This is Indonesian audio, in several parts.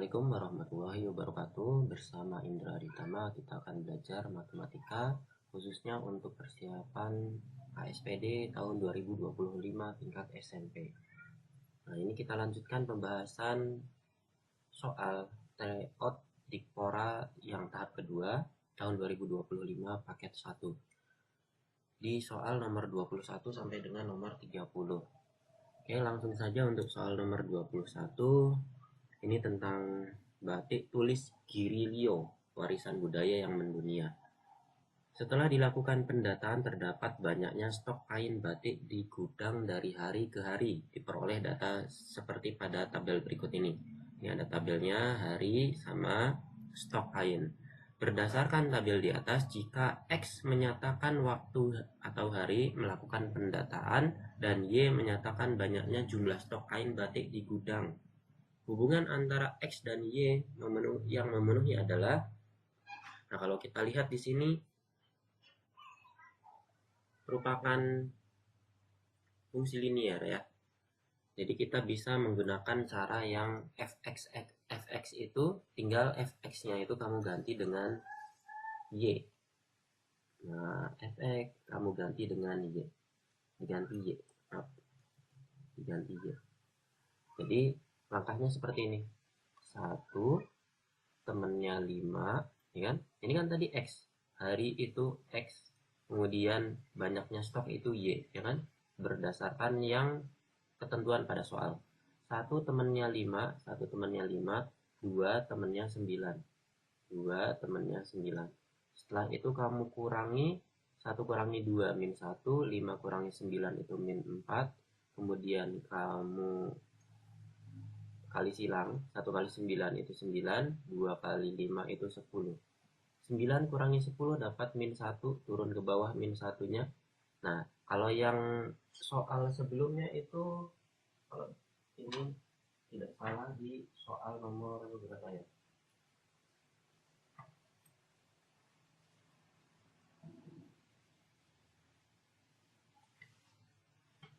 Assalamualaikum warahmatullahi wabarakatuh. Bersama Indra Aritama kita akan belajar matematika khususnya untuk persiapan ASPD tahun 2025 tingkat SMP. Nah, ini kita lanjutkan pembahasan soal tryout Dikpora yang tahap kedua tahun 2025 paket 1. Di soal nomor 21 sampai dengan nomor 30. Oke, langsung saja untuk soal nomor 21. Ini tentang batik tulis Girilio, warisan budaya yang mendunia. Setelah dilakukan pendataan, terdapat banyaknya stok kain batik di gudang dari hari ke hari. Diperoleh data seperti pada tabel berikut ini. Ini ada tabelnya, hari sama stok kain. Berdasarkan tabel di atas, jika X menyatakan waktu atau hari melakukan pendataan dan Y menyatakan banyaknya jumlah stok kain batik di gudang, hubungan antara X dan Y yang memenuhi adalah, nah kalau kita lihat di sini merupakan fungsi linier ya. Jadi kita bisa menggunakan cara yang fx itu tinggal fx-nya itu kamu ganti dengan Y. Nah, fx kamu ganti dengan Y. Diganti Y. Jadi langkahnya seperti ini. 1 temennya 5, ya kan? Ini kan tadi X. Hari itu X. Kemudian banyaknya stok itu Y, ya kan? Berdasarkan yang ketentuan pada soal. 1 temennya 5, 2 temennya 9. 2 temennya 9. Setelah itu kamu kurangi 1 kurangi 2 min 1, 5 kurangi 9 itu min 4. Kemudian kamu kali silang, 1 kali 9 itu 9, 2 kali 5 itu 10. 9 kurangi 10 dapat min 1, turun ke bawah min 1-nya. Nah, kalau yang soal sebelumnya itu, kalau ini tidak salah di soal nomor berapa ya?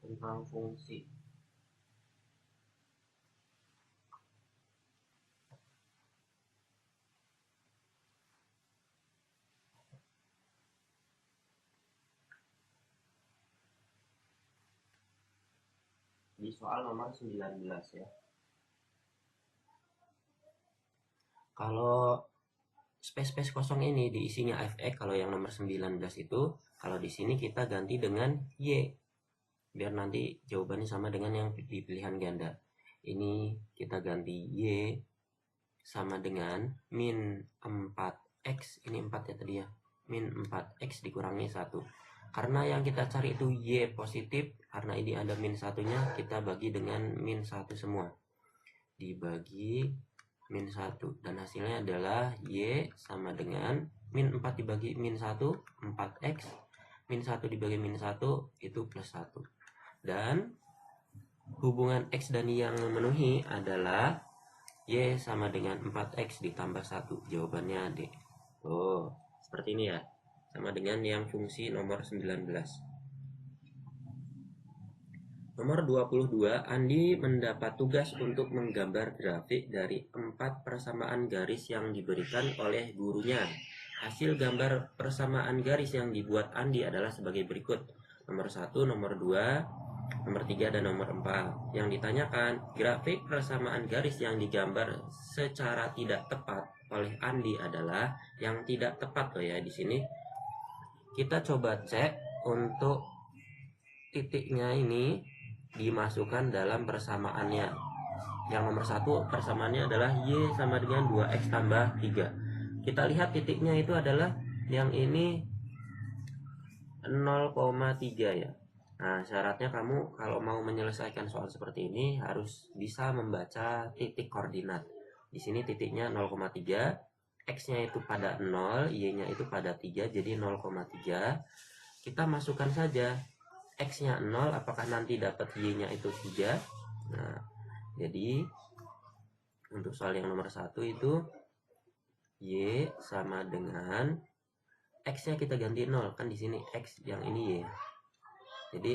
Tentang fungsi. Di soal nomor 19 ya. Kalau space kosong ini diisinya fx, kalau yang nomor 19 itu, kalau di sini kita ganti dengan Y. Biar nanti jawabannya sama dengan yang di pilihan ganda. Ini kita ganti Y sama dengan min 4x, ini 4 ya tadi ya, min 4x dikurangi 1. Karena yang kita cari itu Y positif, karena ini ada min 1-nya, kita bagi dengan min 1 semua. Dibagi min 1, dan hasilnya adalah Y sama dengan min 4 dibagi min 1, 4x, min 1 dibagi min 1 itu plus 1. Dan hubungan X dan Y yang memenuhi adalah Y sama dengan 4X ditambah 1. Jawabannya D. Oh, seperti ini ya. Sama dengan yang fungsi nomor 19. Nomor 22, Andi mendapat tugas untuk menggambar grafik dari 4 persamaan garis yang diberikan oleh gurunya. Hasil gambar persamaan garis yang dibuat Andi adalah sebagai berikut. Nomor 1, nomor 2, nomor 3, dan nomor 4. Yang ditanyakan, grafik persamaan garis yang digambar secara tidak tepat oleh Andi adalah yang tidak tepat loh ya di sini. Kita coba cek untuk titiknya ini dimasukkan dalam persamaannya. Yang nomor 1 persamaannya adalah Y sama dengan 2X tambah 3. Kita lihat titiknya itu adalah yang ini 0,3 ya. Nah, syaratnya kamu kalau mau menyelesaikan soal seperti ini harus bisa membaca titik koordinat. Di sini titiknya 0,3, X-nya itu pada 0, Y-nya itu pada 3, jadi 0,3. Kita masukkan saja X-nya 0, apakah nanti dapat Y-nya itu 3. Nah, jadi untuk soal yang nomor 1 itu Y sama dengan X-nya kita ganti 0, kan di sini X, yang ini Y. Jadi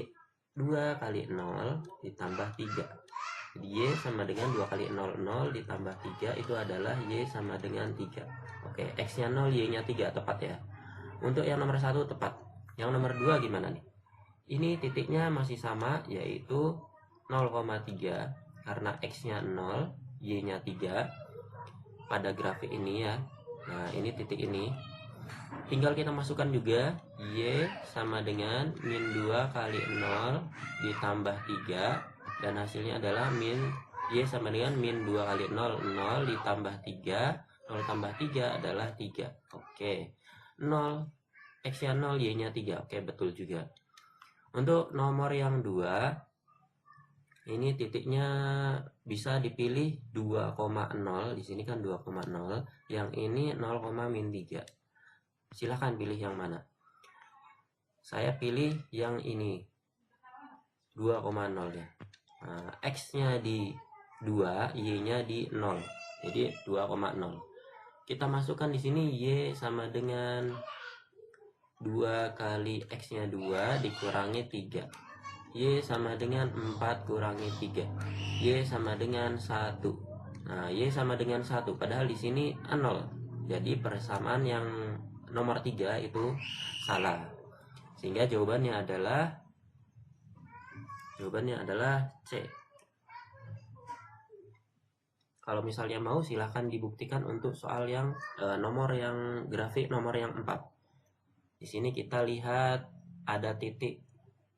2 kali 0 ditambah 3. Jadi Y sama dengan 2 kali 0, 0 ditambah 3 itu adalah Y sama dengan 3. Oke, X nya 0, Y nya 3, tepat ya. Untuk yang nomor 1 tepat. Yang nomor 2 gimana nih? Ini titiknya masih sama, yaitu 0,3 karena X nya 0, Y nya 3 pada grafik ini ya. Nah ini titik ini, tinggal kita masukkan juga Y sama dengan min 2 kali 0 ditambah 3, dan hasilnya adalah Y sama dengan min 2 kali 0, 0 ditambah 3, 0 tambah 3 adalah 3. Oke, 0, X nya 0, Y nya 3. Oke, betul juga. Untuk nomor yang 2, ini titiknya bisa dipilih 2,0. Di sini kan 2,0. Yang ini 0,-3. Silahkan pilih yang mana. Saya pilih yang ini 2,0 ya. Nah, X nya di 2, Y nya di 0. Jadi 2,0. Kita masukkan di sini Y sama dengan 2 kali X nya 2 dikurangi 3. Y sama dengan 4 kurangi 3. Y sama dengan 1. Nah, Y sama dengan 1. Padahal di sini 0. Jadi persamaan yang nomor 3 itu salah. Sehingga jawabannya adalah C. Kalau misalnya mau, silahkan dibuktikan untuk soal yang grafik nomor yang 4. Di sini kita lihat ada titik.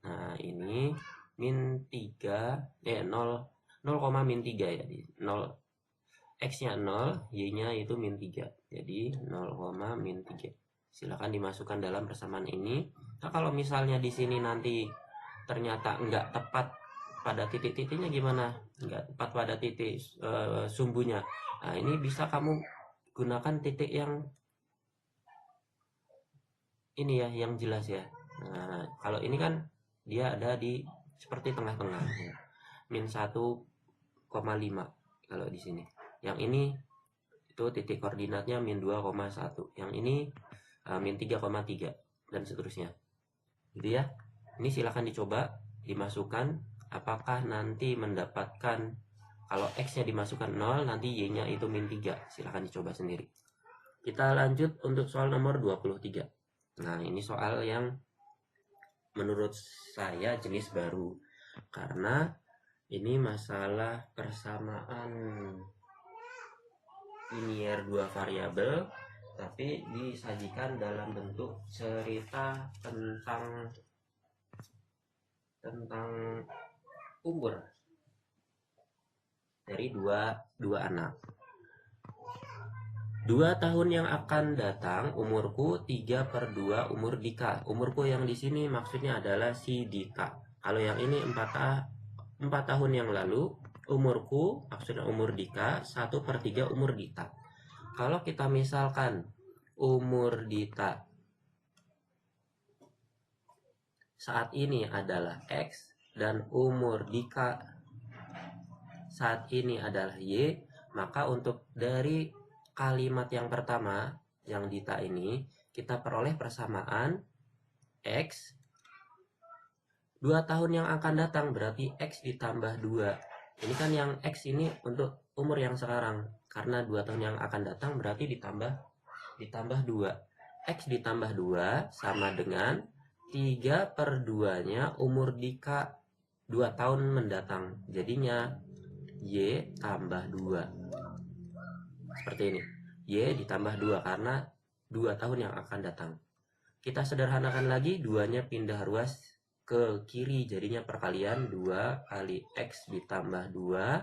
Nah, ini min 3, 0,-3 ya. 0, X nya 0, Y nya itu min 3. Jadi 0,-3. Silakan dimasukkan dalam persamaan ini. Nah, kalau misalnya di sini nanti ternyata enggak tepat pada titik-titiknya gimana? Enggak tepat pada titik sumbunya. Nah, ini bisa kamu gunakan titik yang ini ya, yang jelas ya. Nah, kalau ini kan dia ada di seperti tengah-tengah ya. Min 1,5 kalau di sini. Yang ini itu titik koordinatnya min 2,1. Yang ini min 3,3 dan seterusnya. Gitu ya. Ini silahkan dicoba dimasukkan, apakah nanti mendapatkan, kalau X nya dimasukkan 0 nanti Y nya itu min 3. Silahkan dicoba sendiri. Kita lanjut untuk soal nomor 23. Nah, ini soal yang menurut saya jenis baru, karena ini masalah persamaan linier 2 variabel, tapi disajikan dalam bentuk cerita tentang umur dari dua anak. 2 tahun yang akan datang umurku 3/2 umur Dika. Umurku yang di sini maksudnya adalah si Dika. Kalau yang ini 4 tahun yang lalu umurku, maksudnya umur Dika, 1/3 umur Dita. Kalau kita misalkan umur Dita saat ini adalah X dan umur Dika saat ini adalah Y, maka untuk dari kalimat yang pertama yang Dita ini kita peroleh persamaan X 2 tahun yang akan datang, berarti X ditambah 2. Ini kan yang X ini untuk umur yang sekarang, karena 2 tahun yang akan datang berarti ditambah 2. X ditambah 2 sama dengan 3/2 nya umur Dika 2 tahun mendatang. Jadinya Y tambah 2. Seperti ini. Y ditambah 2 karena 2 tahun yang akan datang. Kita sederhanakan lagi, 2-nya pindah ruas ke kiri, jadinya perkalian 2 kali X ditambah 2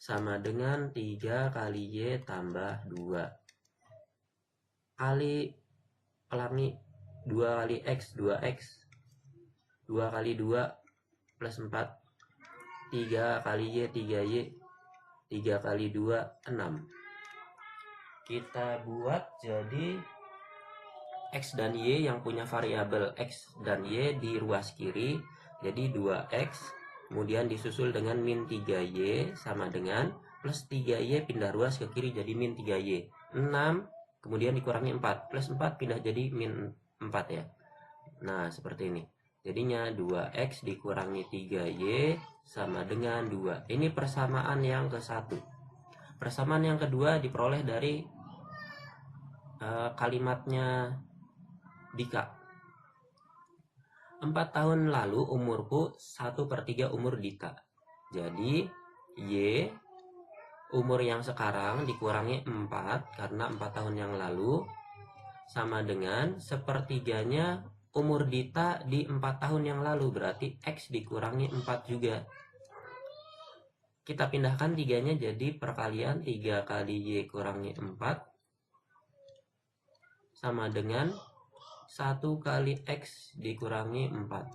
sama dengan 3 kali Y tambah 2 kali pelangi 2 kali X, 2X, 2 kali 2 plus 4, 3 kali Y, 3Y, 3 kali 2, 6. Kita buat jadi X dan Y yang punya variabel X dan Y di ruas kiri, jadi 2X, kemudian disusul dengan min 3Y sama dengan plus 3Y pindah ruas ke kiri jadi min 3Y, 6, kemudian dikurangi 4, plus 4 pindah jadi min 4 ya. Nah, seperti ini. Jadinya 2X dikurangi 3Y sama dengan 2. Ini persamaan yang ke-1. Persamaan yang kedua diperoleh dari kalimatnya Dika. 4 tahun lalu umurku 1/3 umur Dika. Jadi Y umur yang sekarang dikurangi 4 karena 4 tahun yang lalu sama dengan 1/3-nya umur Dita di 4 tahun yang lalu, berarti X dikurangi 4 juga. Kita pindahkan 3-nya jadi perkalian 3 kali Y kurangi 4 sama dengan 1 kali X dikurangi 4.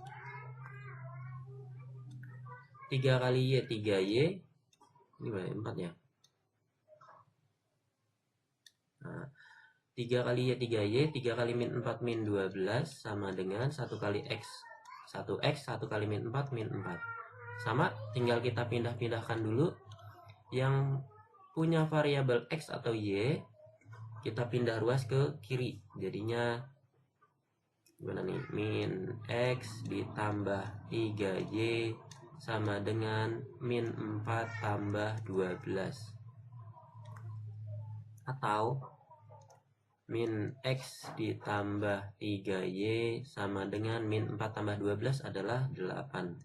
3 kali Y 3Y. Ini berarti 4 ya. Nah, 3 kali Y 3Y, 3 kali min 4 min 12 sama dengan 1 kali X. 1X, 1 kali min 4 min 4. Sama, tinggal kita pindah-pindahkan dulu. Yang punya variabel X atau Y, kita pindah ruas ke kiri. Jadinya gimana nih? Min X ditambah 3Y sama dengan min 4 tambah 12. Atau min X ditambah 3Y sama dengan min 4 tambah 12 adalah 8.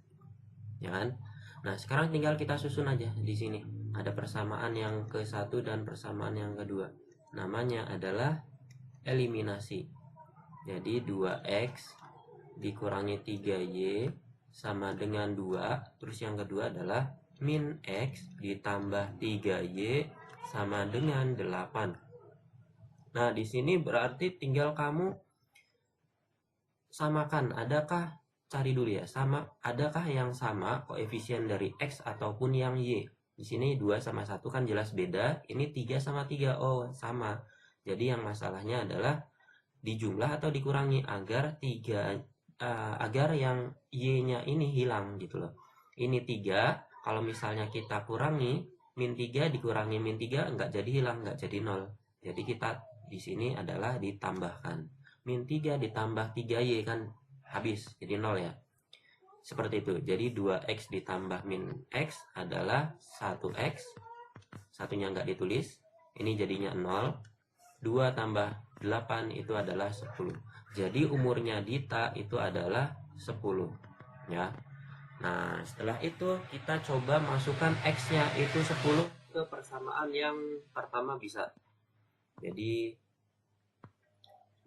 Ya kan? Nah, sekarang tinggal kita susun aja di sini. Ada persamaan yang ke-1 dan persamaan yang kedua. Namanya adalah eliminasi. Jadi 2X dikurangi 3Y sama dengan 2. Terus yang kedua adalah min X ditambah 3Y sama dengan 8. Nah, di sini berarti tinggal kamu samakan. Cari dulu ya, adakah yang sama koefisien dari X ataupun yang Y? Di sini 2 sama 1 kan jelas beda. Ini 3 sama 3. Oh, sama. Jadi yang masalahnya adalah dijumlah atau dikurangi agar yang Y-nya ini hilang gitu loh. Ini 3, kalau misalnya kita kurangi min 3 dikurangi min 3 enggak jadi hilang, enggak jadi 0. Jadi kita di sini adalah ditambahkan. Min 3 ditambah 3Y kan habis, jadi 0 ya. Seperti itu. Jadi 2X ditambah min X adalah 1X. Satunya enggak ditulis. Ini jadinya 0. 2 tambah 8 itu adalah 10. Jadi umurnya Dita itu adalah 10. Ya. Nah, setelah itu kita coba masukkan X-nya itu 10 ke persamaan yang pertama bisa. Jadi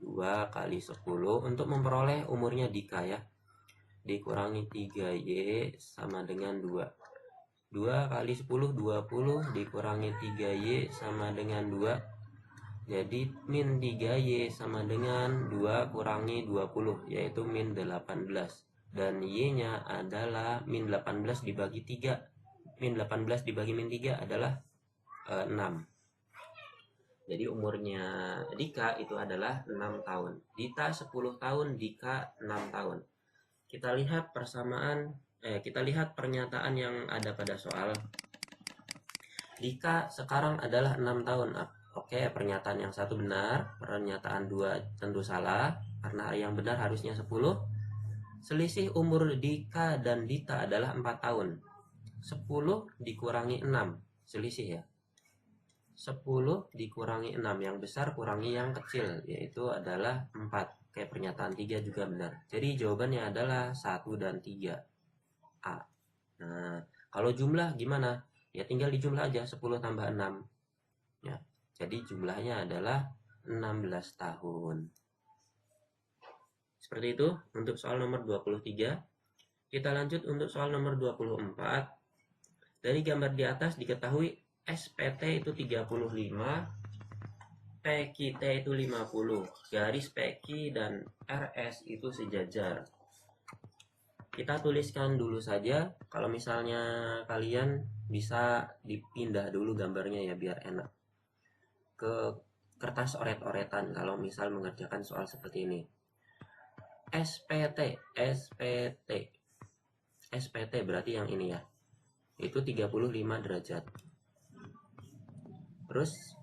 2 kali 10 untuk memperoleh umurnya Dika ya. Dikurangi 3Y sama dengan 2. 2 kali 10 20 dikurangi 3Y sama dengan 2. Jadi min 3Y sama dengan 2 kurangi 20 yaitu min 18. Dan Y-nya adalah min 18 dibagi 3. Min 18 dibagi min 3 adalah 6. Jadi umurnya Dika itu adalah 6 tahun. Dita 10 tahun, Dika 6 tahun. Kita lihat pernyataan yang ada pada soal. Dika sekarang adalah 6 tahun. Oke, pernyataan yang satu benar, pernyataan 2 tentu salah karena yang benar harusnya 10. Selisih umur Dika dan Dita adalah 4 tahun. 10 dikurangi 6, selisih ya. 10 dikurangi 6, yang besar kurangi yang kecil, yaitu adalah 4. Kayak pernyataan 3 juga benar. Jadi jawabannya adalah 1 dan 3. A. Nah, kalau jumlah gimana? Ya tinggal dijumlah aja, 10 tambah 6. Ya, jadi jumlahnya adalah 16 tahun. Seperti itu untuk soal nomor 23. Kita lanjut untuk soal nomor 24. Dari gambar di atas diketahui SPT itu 35, PQT itu 50, garis PQ dan RS itu sejajar. Kita tuliskan dulu saja. Kalau misalnya kalian bisa dipindah dulu gambarnya ya biar enak ke kertas oret-oretan kalau misal mengerjakan soal seperti ini. SPT berarti yang ini ya. Itu 35 derajat. Terus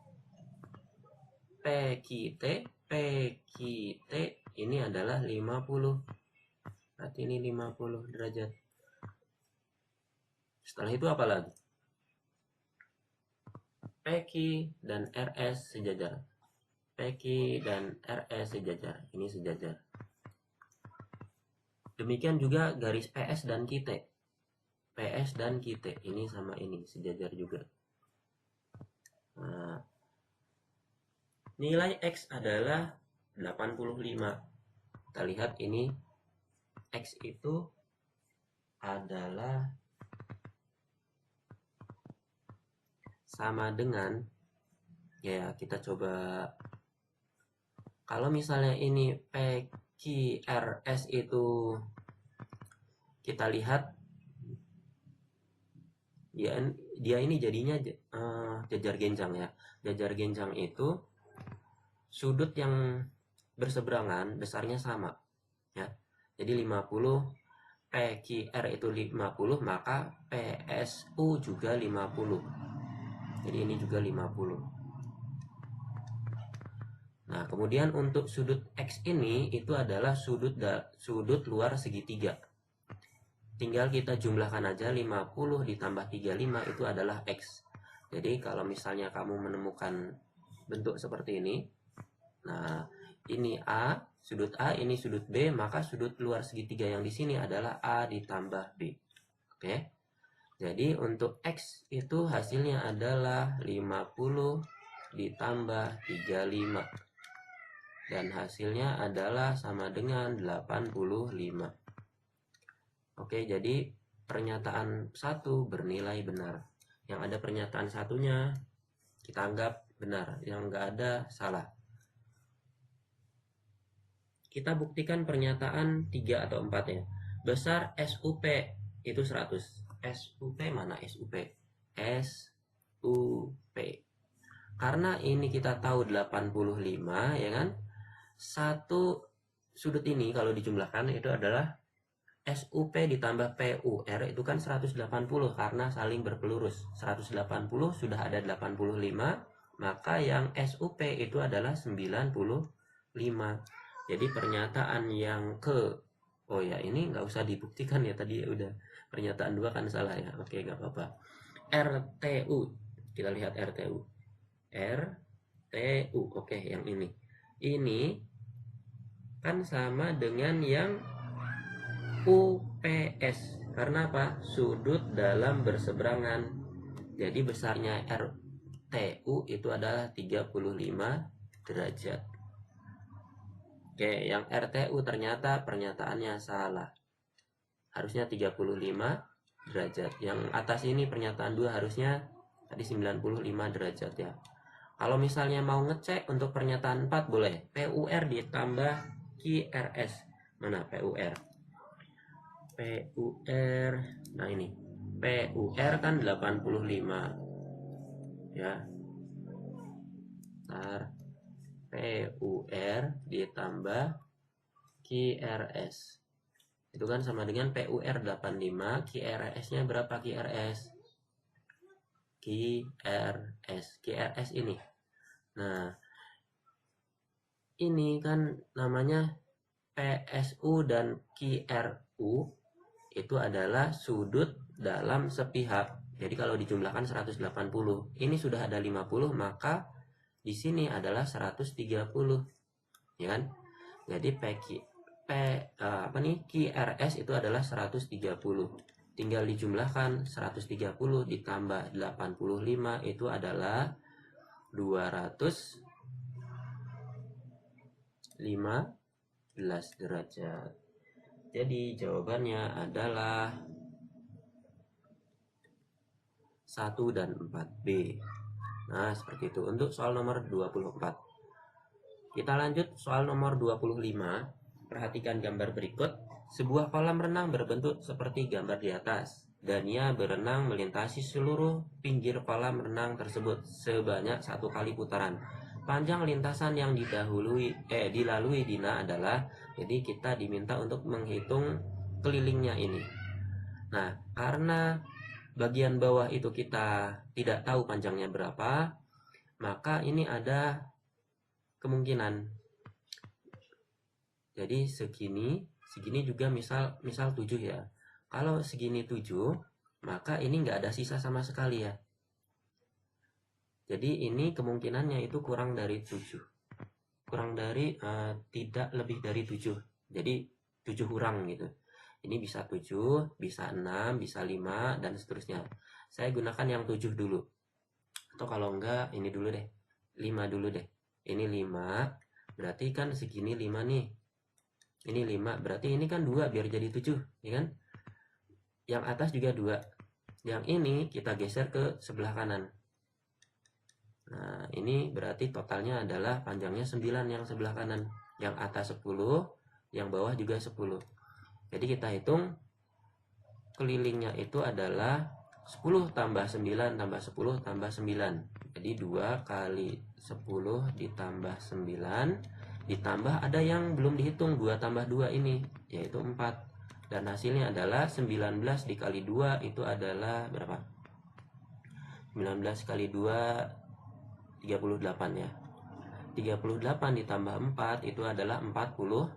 PQT ini adalah 50. Berarti ini 50 derajat. Setelah itu apa lagi? PQ dan RS sejajar. PQ dan RS sejajar. Ini sejajar. Demikian juga garis PS dan QT. PS dan QT. Ini sama ini sejajar juga. Nah, nilai X adalah 85. Kita lihat ini X itu adalah sama dengan, ya kita coba, kalau misalnya ini PQRS itu kita lihat dia ini jadinya jajar genjang ya. Jajar genjang itu sudut yang berseberangan besarnya sama ya. Jadi 50, PQR itu 50, maka PSU juga 50. Jadi ini juga 50. Nah, kemudian untuk sudut X ini itu adalah sudut luar segitiga. Tinggal kita jumlahkan aja, 50 ditambah 35 itu adalah X. Jadi kalau misalnya kamu menemukan bentuk seperti ini, nah ini A, sudut A, ini sudut B, maka sudut luar segitiga yang di sini adalah A ditambah B. Oke. Jadi untuk X itu hasilnya adalah 50 ditambah 35. Dan hasilnya adalah sama dengan 85. Oke, jadi pernyataan 1 bernilai benar. Yang ada pernyataan satunya kita anggap benar, yang enggak ada salah. Kita buktikan pernyataan 3 atau 4 ya. Besar SUP itu 100. SUP mana SUP? SUP. Karena ini kita tahu 85 ya kan? Satu sudut ini kalau dijumlahkan itu adalah SUP ditambah PUR itu kan 180 karena saling berpelurus. 180 sudah ada 85, maka yang SUP itu adalah 95. Jadi pernyataan yang oh ya ini nggak usah dibuktikan ya, tadi udah pernyataan 2 kan salah ya. Oke, nggak apa-apa. RTU, kita lihat RTU. RTU, oke, yang ini kan sama dengan yang UPS. Karena apa? Sudut dalam berseberangan. Jadi besarnya RTU itu adalah 35 derajat. Oke, yang RTU ternyata pernyataannya salah. Harusnya 35 derajat. Yang atas ini pernyataan 2 harusnya tadi 95 derajat ya. Kalau misalnya mau ngecek untuk pernyataan 4 boleh. PUR ditambah QRS. Mana PUR? PUR, nah ini PUR kan 85 ya. Ntar PUR ditambah QRS itu kan sama dengan PUR 85, QRS nya berapa? QRS ini. Nah ini kan namanya PSU dan QRU itu adalah sudut dalam sepihak. Jadi kalau dijumlahkan 180. Ini sudah ada 50, maka di sini adalah 130. Ya kan? Jadi QRS itu adalah 130. Tinggal dijumlahkan 130 ditambah 85 itu adalah 215 derajat. Jadi jawabannya adalah 1 dan 4B. Nah, seperti itu untuk soal nomor 24. Kita lanjut soal nomor 25. Perhatikan gambar berikut. Sebuah kolam renang berbentuk seperti gambar di atas. Dania berenang melintasi seluruh pinggir kolam renang tersebut sebanyak 1 kali putaran. Panjang lintasan yang dilalui Dina adalah, jadi kita diminta untuk menghitung kelilingnya ini. Nah, karena bagian bawah itu kita tidak tahu panjangnya berapa, maka ini ada kemungkinan. Jadi segini segini juga misal 7 ya. Kalau segini 7, maka ini nggak ada sisa sama sekali ya. Jadi ini kemungkinannya itu kurang dari 7. Kurang dari tidak lebih dari 7. Jadi 7 kurang gitu. Ini bisa 7, bisa 6, bisa 5, dan seterusnya. Saya gunakan yang 7 dulu. Atau kalau enggak, ini dulu deh. 5 dulu deh. Ini 5, berarti kan segini 5 nih. Ini 5, berarti ini kan 2 biar jadi 7, ya kan? Yang atas juga 2. Yang ini kita geser ke sebelah kanan. Nah, ini berarti totalnya adalah panjangnya 9 yang sebelah kanan. Yang atas 10, yang bawah juga 10. Jadi kita hitung kelilingnya itu adalah 10 tambah 9 tambah 10 tambah 9. Jadi 2 kali 10 ditambah 9 ditambah ada yang belum dihitung 2 tambah 2 ini, yaitu 4. Dan hasilnya adalah 19 dikali 2 itu adalah berapa? 19 kali 2 38 ya. 38 ditambah 4 itu adalah 42.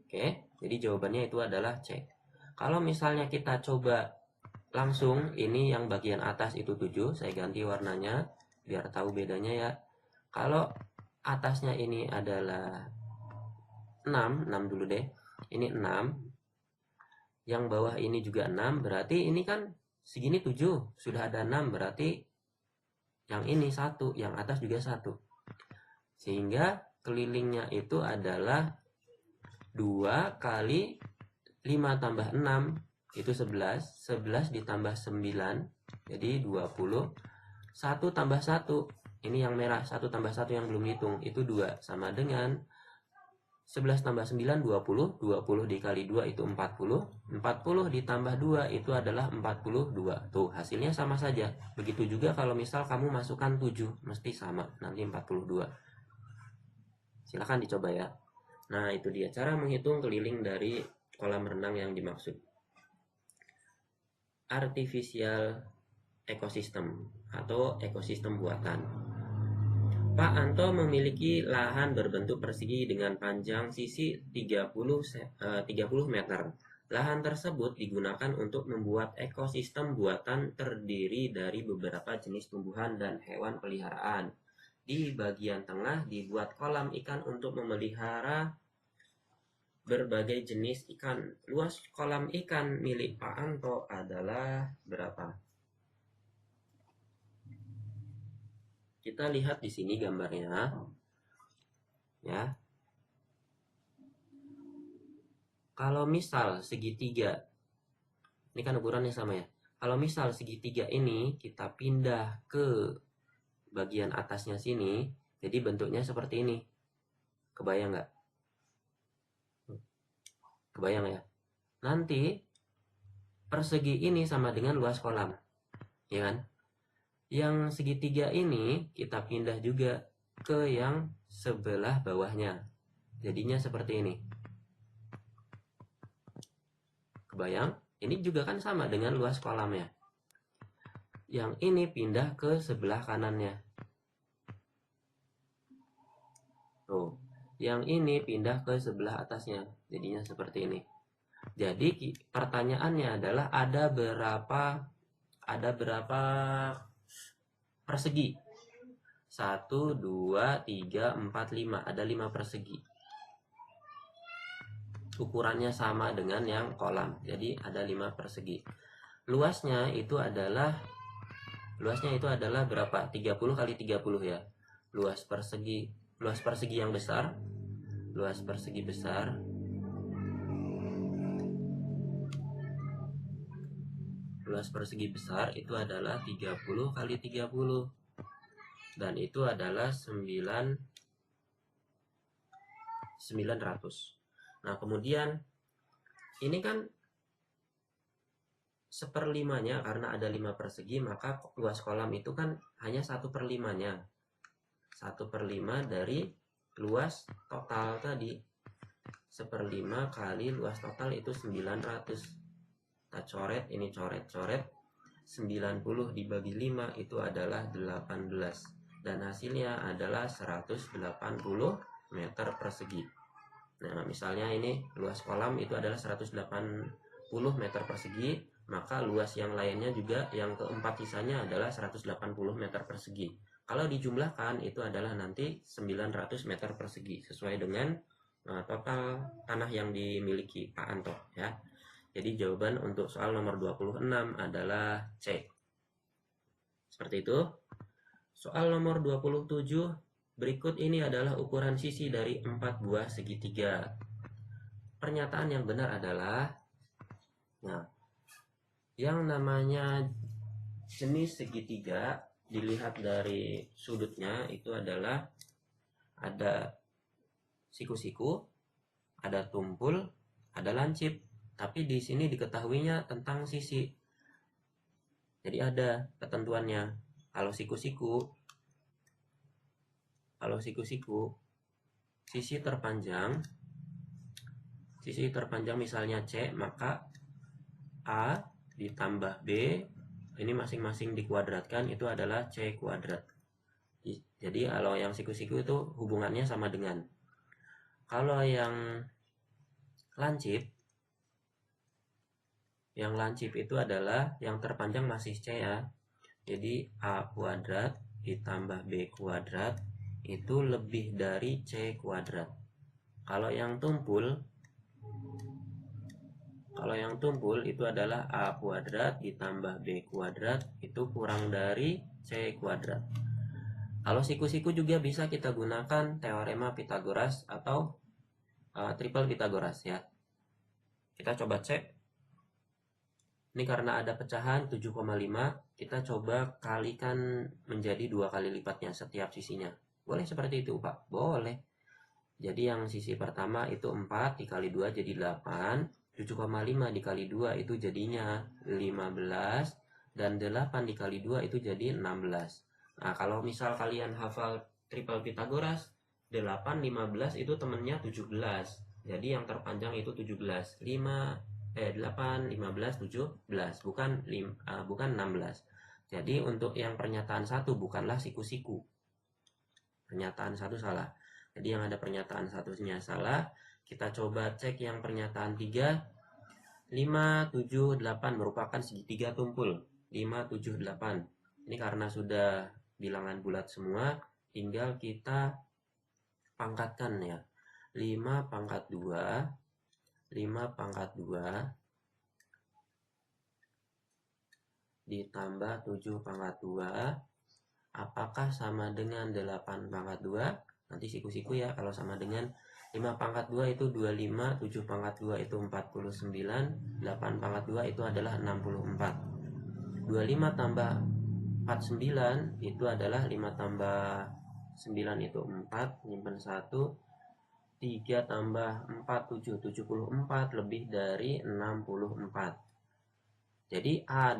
Oke, jadi jawabannya itu adalah C. Kalau misalnya kita coba langsung, ini yang bagian atas itu 7, saya ganti warnanya biar tahu bedanya ya. Kalau atasnya ini adalah 6 dulu deh. Ini 6. Yang bawah ini juga 6, berarti ini kan segini 7, sudah ada 6, berarti yang ini 1, yang atas juga 1. Sehingga kelilingnya itu adalah 2 kali 5 tambah 6 itu 11. 11 ditambah 9 jadi 20. 1 tambah 1, ini yang merah, 1 tambah 1 yang belum hitung itu 2, sama dengan 11 tambah 9 20. 20 dikali 2 itu 40. 40 ditambah 2 itu adalah 42. Tuh, hasilnya sama saja. Begitu juga kalau misal kamu masukkan 7, mesti sama, nanti 42. Silahkan dicoba ya. Nah, itu dia cara menghitung keliling dari kolam renang yang dimaksud. Artificial ekosistem atau ekosistem buatan. Pak Anto memiliki lahan berbentuk persegi dengan panjang sisi 30 meter. Lahan tersebut digunakan untuk membuat ekosistem buatan terdiri dari beberapa jenis tumbuhan dan hewan peliharaan. Di bagian tengah dibuat kolam ikan untuk memelihara berbagai jenis ikan. Luas kolam ikan milik Pak Anto adalah berapa? Kita lihat di sini gambarnya. Ya. Kalau misal segitiga, ini kan ukurannya sama ya. Kalau misal segitiga ini kita pindah ke bagian atasnya sini, jadi bentuknya seperti ini. Kebayang nggak? Kebayang ya? Nanti persegi ini sama dengan luas kolam, ya kan? Yang segitiga ini kita pindah juga ke yang sebelah bawahnya, jadinya seperti ini. Kebayang? Ini juga kan sama dengan luas kolamnya. Yang ini pindah ke sebelah kanannya. Tuh, yang ini pindah ke sebelah atasnya, jadinya seperti ini. Jadi pertanyaannya adalah ada berapa persegi? 1, 2, 3, 4, 5. Ada 5 persegi. Ukurannya sama dengan yang kolam. Jadi ada 5 persegi. Luasnya itu adalah berapa? 30 kali 30 ya. Luas persegi yang besar. Luas persegi besar. Luas persegi besar itu adalah 30 kali 30. Dan itu adalah 900. Nah, kemudian ini kan 1/5-nya, karena ada 5 persegi, maka luas kolam itu kan hanya 1/5-nya. 1/5 dari luas total tadi. 1/5 kali luas total itu 900. Kita coret, ini coret-coret. 90 dibagi 5 itu adalah 18. Dan hasilnya adalah 180 meter persegi. Nah, misalnya ini luas kolam itu adalah 180 meter persegi, maka luas yang lainnya juga yang keempat sisanya adalah 180 meter persegi. Kalau dijumlahkan itu adalah nanti 900 meter persegi sesuai dengan total tanah yang dimiliki Pak Anto ya. Jadi jawaban untuk soal nomor 26 adalah C. Seperti itu. Soal nomor 27, berikut ini adalah ukuran sisi dari 4 buah segitiga. Pernyataan yang benar adalah, nah, yang namanya jenis segitiga dilihat dari sudutnya itu adalah ada siku-siku, ada tumpul, ada lancip. Tapi di sini diketahuinya tentang sisi. Jadi ada ketentuannya. Kalau siku-siku sisi terpanjang misalnya C, maka A ditambah B, ini masing-masing dikuadratkan, itu adalah C kuadrat. Jadi kalau yang siku-siku itu hubungannya sama dengan. Kalau yang lancip itu adalah yang terpanjang masih C ya. Jadi A kuadrat ditambah B kuadrat itu lebih dari C kuadrat. Kalau yang tumpul itu adalah A kuadrat ditambah B kuadrat itu kurang dari C kuadrat. Kalau siku-siku juga bisa kita gunakan teorema Pitagoras atau triple Pitagoras ya. Kita coba cek. Ini karena ada pecahan 7,5, kita coba kalikan menjadi 2 kali lipatnya setiap sisinya. Boleh seperti itu Pak? Boleh. Jadi yang sisi pertama itu 4 dikali 2 jadi 8, 7,5 dikali 2 itu jadinya 15, dan 8 dikali 2 itu jadi 16. Nah, kalau misal kalian hafal triple Pitagoras, 8, 15 itu temennya 17. Jadi yang terpanjang itu 17. 8, 15, 17. Bukan 16. Jadi untuk yang pernyataan 1 bukanlah siku-siku. Pernyataan 1 salah. Jadi yang ada pernyataan satunya salah. Kita coba cek yang pernyataan 3. 5, 7, 8 merupakan segitiga tumpul. 5, 7, 8. Ini karena sudah bilangan bulat semua, tinggal kita pangkatkan ya. 5 pangkat 2 ditambah 7 pangkat 2 apakah sama dengan 8 pangkat 2? Nanti siku-siku ya. Kalau sama dengan 5 pangkat 2 itu 25, 7 pangkat 2 itu 49, 8 pangkat 2 itu adalah 64. 25 tambah 49 itu adalah 5 tambah 9 itu 4, nyimpen 1. 3 tambah 4, 7, 74 lebih dari 64. Jadi A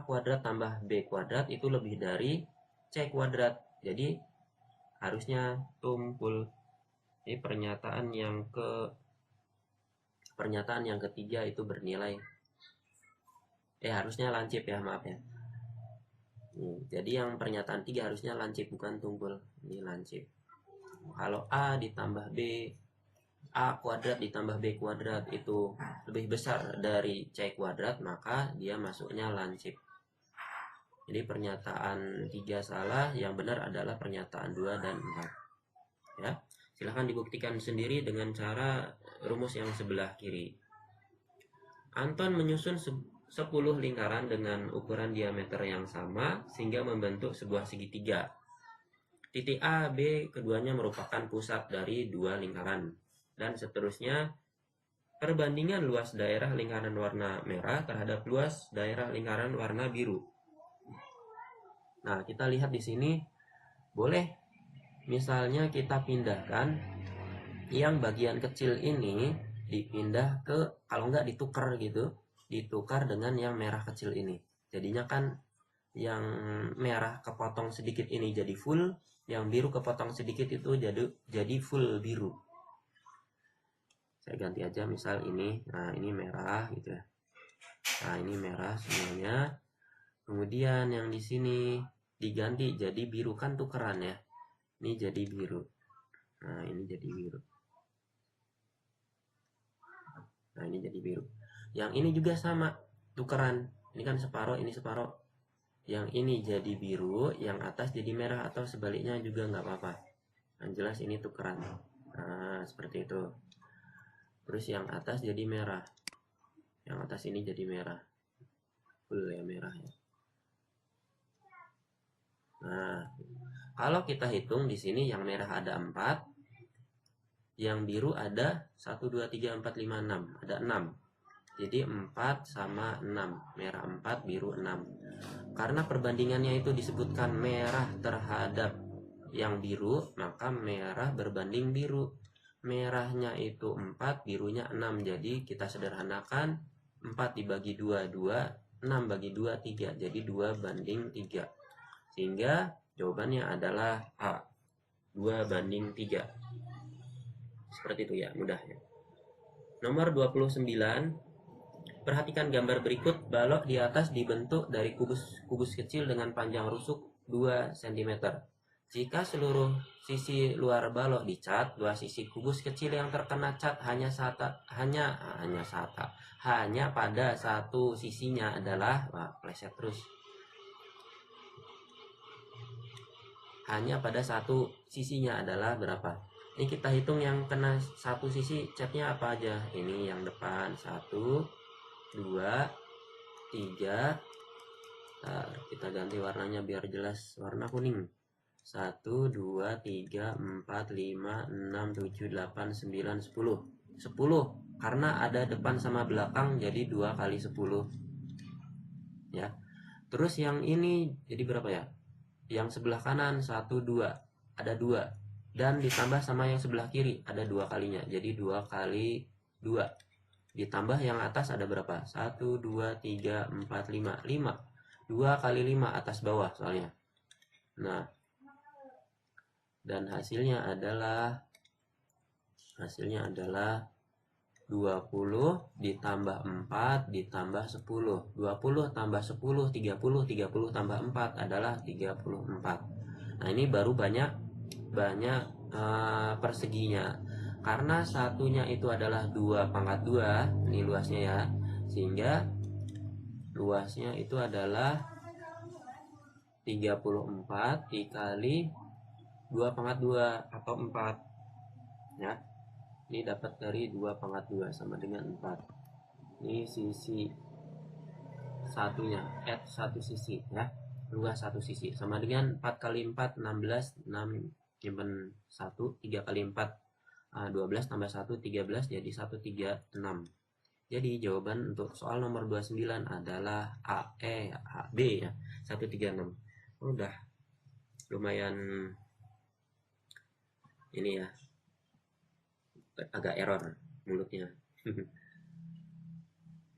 kuadrat tambah B kuadrat itu lebih dari C kuadrat. Jadi harusnya tumpul. Ini pernyataan yang ketiga itu bernilai. Harusnya lancip ya, maaf ya. Jadi yang pernyataan 3 harusnya lancip bukan tumpul. Ini lancip. Kalau A kuadrat ditambah B kuadrat itu lebih besar dari C kuadrat, maka dia masuknya lancip. Jadi pernyataan 3 salah, yang benar adalah pernyataan 2 dan 4. Ya, silahkan dibuktikan sendiri dengan cara rumus yang sebelah kiri. Anton menyusun 10 lingkaran dengan ukuran diameter yang sama sehingga membentuk sebuah segitiga. Titik A, B keduanya merupakan pusat dari 2 lingkaran. Dan seterusnya, perbandingan luas daerah lingkaran warna merah terhadap luas daerah lingkaran warna biru. Nah, kita lihat di sini, boleh misalnya kita pindahkan yang bagian kecil ini dipindah ke, kalau nggak ditukar gitu, ditukar dengan yang merah kecil ini. Jadinya kan yang merah kepotong sedikit ini jadi full, yang biru kepotong sedikit itu jadi full biru. Saya ganti aja misal ini. Nah, ini merah gitu ya. Nah, ini merah semuanya. Kemudian yang di sini diganti jadi biru, kan tukeran ya. Ini jadi biru. Nah, ini jadi biru. Nah, ini jadi biru. Yang ini juga sama, tukeran. Ini kan separuh, ini separuh. Yang ini jadi biru, yang atas jadi merah, atau sebaliknya juga nggak apa-apa. Yang jelas ini tukeran. Nah, seperti itu. Terus yang atas jadi merah. Yang atas ini jadi merah. Full ya merah ya. Nah, kalau kita hitung di sini yang merah ada 4, yang biru ada 1 2 3 4 5 6, ada 6. Jadi 4 sama 6, merah 4, biru 6. Karena perbandingannya itu disebutkan merah terhadap yang biru, maka merah berbanding biru. Merahnya itu 4, birunya 6. Jadi kita sederhanakan 4 dibagi 2, 2, 6 bagi 2, 3. Jadi 2 banding 3. Sehingga jawabannya adalah A, 2 banding 3. Seperti itu ya, mudah ya. Nomor 29. Perhatikan gambar berikut. Balok di atas dibentuk dari kubus kecil dengan panjang rusuk 2 cm. Jika seluruh sisi luar balok dicat, dua sisi kubus kecil yang terkena cat hanya pada satu sisinya adalah, pleset terus. Hanya pada satu sisinya adalah berapa? Ini kita hitung yang kena satu sisi catnya apa aja. Ini yang depan 1, 2, 3. Ntar kita ganti warnanya biar jelas, warna kuning. 1, 2, 3, 4, 5, 6, 7, 8, 9, 10. 10 karena ada depan sama belakang, jadi 2 kali 10 ya. Terus yang ini jadi berapa ya? Yang sebelah kanan 1, 2, ada 2, dan ditambah sama yang sebelah kiri ada 2 kalinya, jadi 2 kali 2. Ditambah yang atas ada berapa? 1, 2, 3, 4, 5. 5. 2 kali 5 atas bawah soalnya. Nah, dan hasilnya adalah 20 ditambah 4 ditambah 10. 20 tambah 10, 30. 30 tambah 4 adalah 34. Nah, ini baru banyak perseginya. Karena satunya itu adalah 2/2, ini luasnya ya. Sehingga luasnya itu adalah 34 dikali 2/2 atau 4 ya. Ini dapat dari 2/2 sama dengan 4. Ini sisi satunya, satu sisi ya, luas satu sisi sama dengan 4 kali 4 16, 6 simpen 1, 3 kali 4 12 tambah 1 13, jadi 136. Jadi jawaban untuk soal nomor 29 adalah B ya, 136. Udah lumayan ini ya, agak error mulutnya.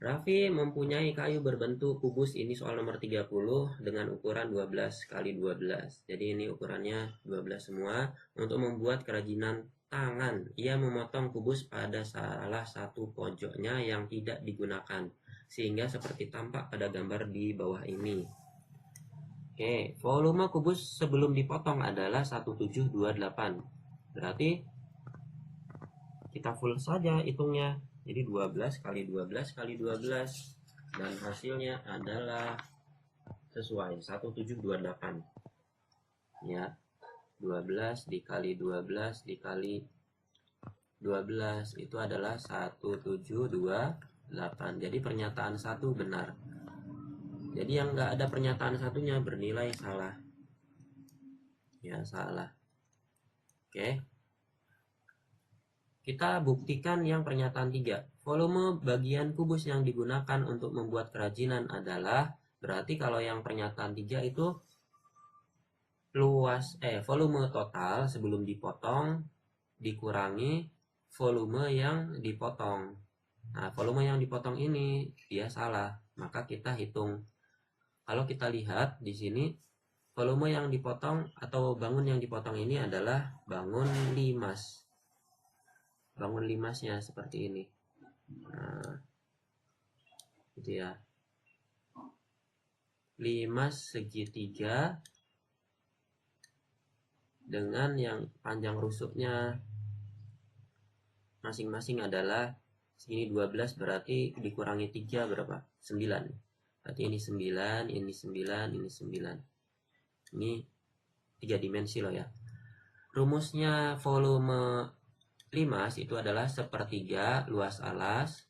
Raffi mempunyai kayu berbentuk kubus, ini soal nomor 30 dengan ukuran 12 kali 12. Jadi ini ukurannya 12 semua. Untuk membuat kerajinan tangan, ia memotong kubus pada salah satu pojoknya yang tidak digunakan, sehingga seperti tampak pada gambar di bawah ini. Oke, volume kubus sebelum dipotong adalah 1728. Berarti kita full saja hitungnya. Jadi 12 kali 12 kali 12, dan hasilnya adalah sesuai 1728 ya. 12 dikali 12 dikali 12 itu adalah 1728. Jadi pernyataan 1 benar. Jadi yang enggak ada pernyataan satunya bernilai salah ya, salah. Oke, kita buktikan yang pernyataan 3. Volume bagian kubus yang digunakan untuk membuat kerajinan adalah, berarti kalau yang pernyataan 3 itu volume total sebelum dipotong dikurangi volume yang dipotong. Nah, volume yang dipotong ini dia salah, maka kita hitung. Kalau kita lihat di sini, volume yang dipotong atau bangun yang dipotong ini adalah bangun limas. Bangun limasnya seperti ini. Nah, gitu ya. Limas segitiga dengan yang panjang rusuknya masing-masing adalah Sini 12 berarti dikurangi 3 berapa? 9. Berarti ini 9, ini 9, ini 9. Ini 3 dimensi loh ya. Rumusnya volume limas itu adalah sepertiga luas alas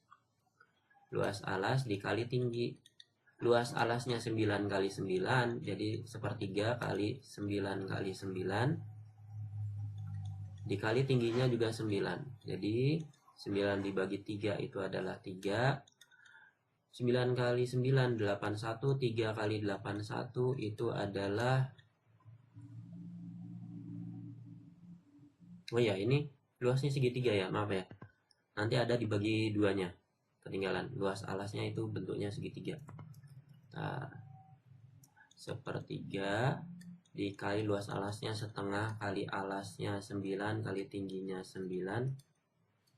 dikali tinggi. Luas alasnya 9 kali 9, jadi sepertiga kali 9 kali 9 dikali tingginya juga 9. Jadi 9 dibagi 3 itu adalah 3. 9 kali 9 81, 3 kali 81 itu adalah, oh ya, ini luasnya segitiga ya, maaf ya. Nanti ada dibagi duanya, ketinggalan. Luas alasnya itu bentuknya segitiga. Nah, sepertiga dikali luas alasnya setengah kali alasnya 9 kali tingginya 9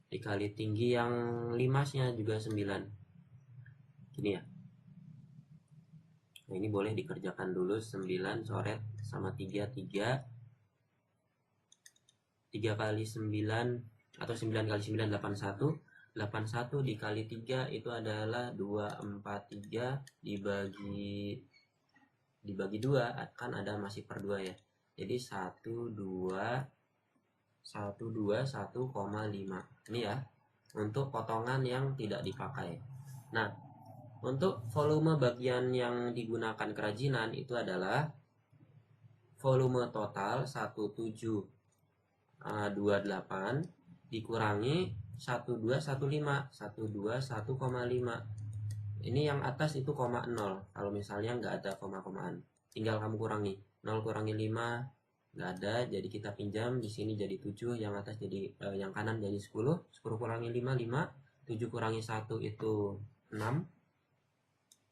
dikali tinggi yang limasnya juga 9. Gini ya. Nah, ini boleh dikerjakan dulu. 9 coret sama 3 kali 9 atau 9 kali 9 81. 81 dikali 3 itu adalah 243 dibagi 2 kan ada masih per 2 ya. Jadi 1,5. Ini ya untuk potongan yang tidak dipakai. Nah, untuk volume bagian yang digunakan kerajinan itu adalah volume total 1728 dikurangi 1215. 121,5. Ini yang atas itu 0. Kalau misalnya nggak ada koma-komaan, tinggal kamu kurangi. 0 kurangi 5 nggak ada, jadi kita pinjam di sini jadi 7, yang atas jadi yang kanan jadi 10. 10 kurangi 5 5, 7 kurangi 1 itu 6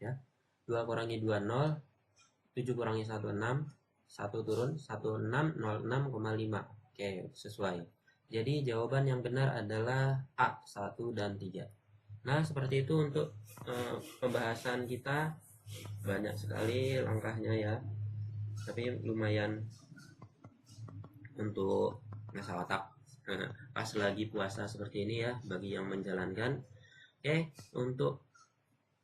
ya. 2 kurangi 2 0, 7 kurangi 1 6, 1 turun 1606,5. Oke, sesuai. Jadi jawaban yang benar adalah A, 1 dan 3. Nah, seperti itu untuk pembahasan kita. Banyak sekali langkahnya ya, tapi lumayan untuk ngasah otak pas lagi puasa seperti ini ya, bagi yang menjalankan. Oke, untuk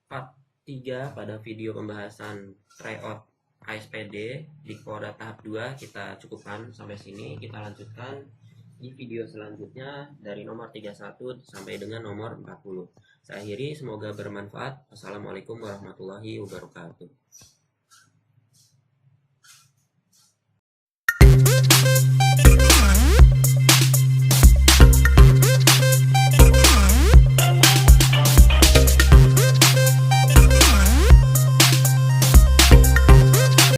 part 3 pada video pembahasan tryout ASPD di Polda tahap 2 kita cukupkan sampai sini. Kita lanjutkan di video selanjutnya dari nomor 31 sampai dengan nomor 40. Saya akhiri, semoga bermanfaat. Wassalamualaikum warahmatullahi wabarakatuh.